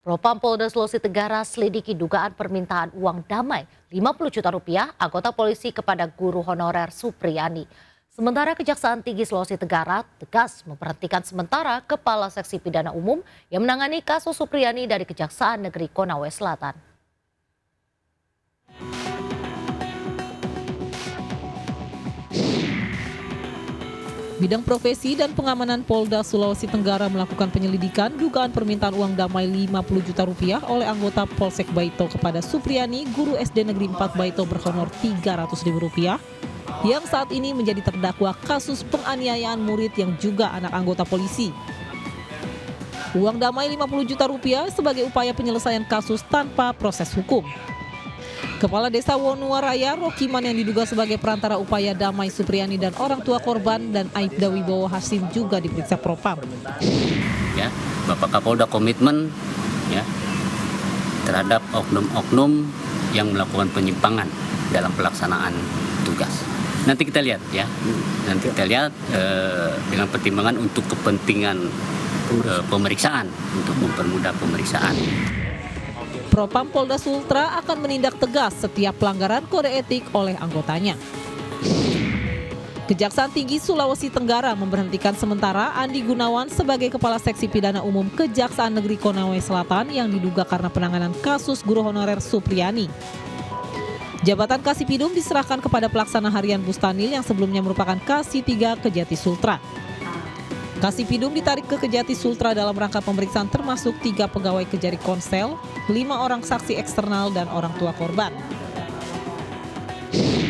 Propam Polda Sulawesi Tenggara selidiki dugaan permintaan uang damai 50 juta rupiah anggota polisi kepada guru honorer Supriyani. Sementara Kejaksaan Tinggi Sulawesi Tenggara tegas memberhentikan sementara Kepala Seksi Pidana Umum yang menangani kasus Supriyani dari Kejaksaan Negeri Konawe Selatan. Bidang Profesi dan Pengamanan Polda Sulawesi Tenggara melakukan penyelidikan dugaan permintaan uang damai 50 juta rupiah oleh anggota Polsek Baito kepada Supriyani, guru SD Negeri 4 Baito berhonor 300 ribu rupiah, yang saat ini menjadi terdakwa kasus penganiayaan murid yang juga anak anggota polisi. Uang damai 50 juta rupiah sebagai upaya penyelesaian kasus tanpa proses hukum. Kepala Desa Wonuwaraya, Rokiman yang diduga sebagai perantara upaya damai Supriyani dan orang tua korban dan Aibda Wibowo Hasim juga diperiksa Propam. Ya, Bapak Kapolda komitmen ya terhadap oknum-oknum yang melakukan penyimpangan dalam pelaksanaan tugas. Nanti kita lihat ya, dengan pertimbangan untuk kepentingan pemeriksaan, untuk mempermudah pemeriksaan. Propam Polda Sultra akan menindak tegas setiap pelanggaran kode etik oleh anggotanya. Kejaksaan Tinggi Sulawesi Tenggara memberhentikan sementara Andi Gunawan sebagai Kepala Seksi Pidana Umum Kejaksaan Negeri Konawe Selatan yang diduga karena penanganan kasus guru honorer Supriyani. Jabatan Kasipidum diserahkan kepada pelaksana harian Bustanil yang sebelumnya merupakan Kasih 3 Kejati Sultra. Kasipidum ditarik ke Kejati Sultra dalam rangka pemeriksaan termasuk 3 pegawai Kejari Konsel, 5 orang saksi eksternal dan orang tua korban.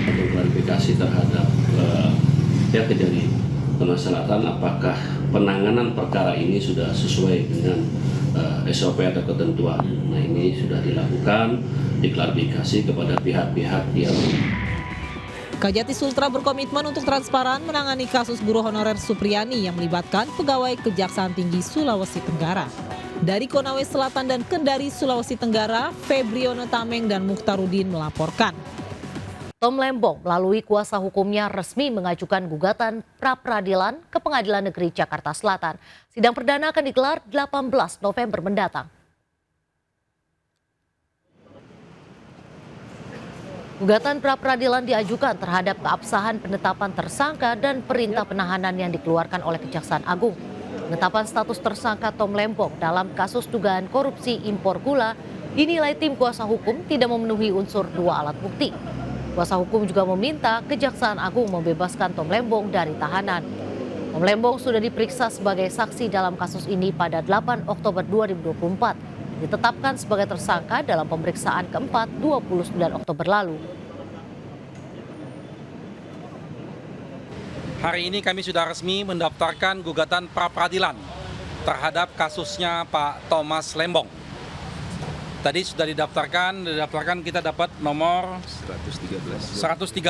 Klarifikasi terhadap pihak Kejari Selatan apakah penanganan perkara ini sudah sesuai dengan SOP atau ketentuan. Nah, ini sudah dilakukan, diklarifikasi kepada pihak-pihak yang Kejati Sultra berkomitmen untuk transparan menangani kasus guru honorer Supriyani yang melibatkan pegawai Kejaksaan Tinggi Sulawesi Tenggara. Dari Konawe Selatan dan Kendari, Sulawesi Tenggara, Febriono Tameng dan Mukhtarudin melaporkan. Tom Lembong melalui kuasa hukumnya resmi mengajukan gugatan pra-peradilan ke Pengadilan Negeri Jakarta Selatan. Sidang perdana akan digelar 18 November mendatang. Gugatan pra-peradilan diajukan terhadap keabsahan penetapan tersangka dan perintah penahanan yang dikeluarkan oleh Kejaksaan Agung. Penetapan status tersangka Tom Lembong dalam kasus dugaan korupsi impor gula dinilai tim kuasa hukum tidak memenuhi unsur 2 alat bukti. Kuasa hukum juga meminta Kejaksaan Agung membebaskan Tom Lembong dari tahanan. Tom Lembong sudah diperiksa sebagai saksi dalam kasus ini pada 8 Oktober 2024. Ditetapkan sebagai tersangka dalam pemeriksaan keempat 29 Oktober lalu. Hari ini kami sudah resmi mendaftarkan gugatan pra-peradilan terhadap kasusnya Pak Thomas Lembong. Tadi sudah didaftarkan kita dapat nomor 113.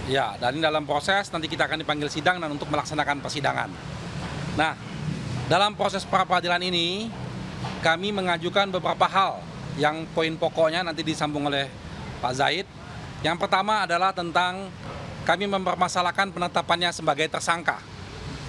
Ya, dan dalam proses nanti kita akan dipanggil sidang dan untuk melaksanakan persidangan. Nah, dalam proses pra-peradilan ini kami mengajukan beberapa hal yang poin pokoknya nanti disambung oleh Pak Zaid. Yang pertama adalah tentang kami mempermasalahkan penetapannya sebagai tersangka.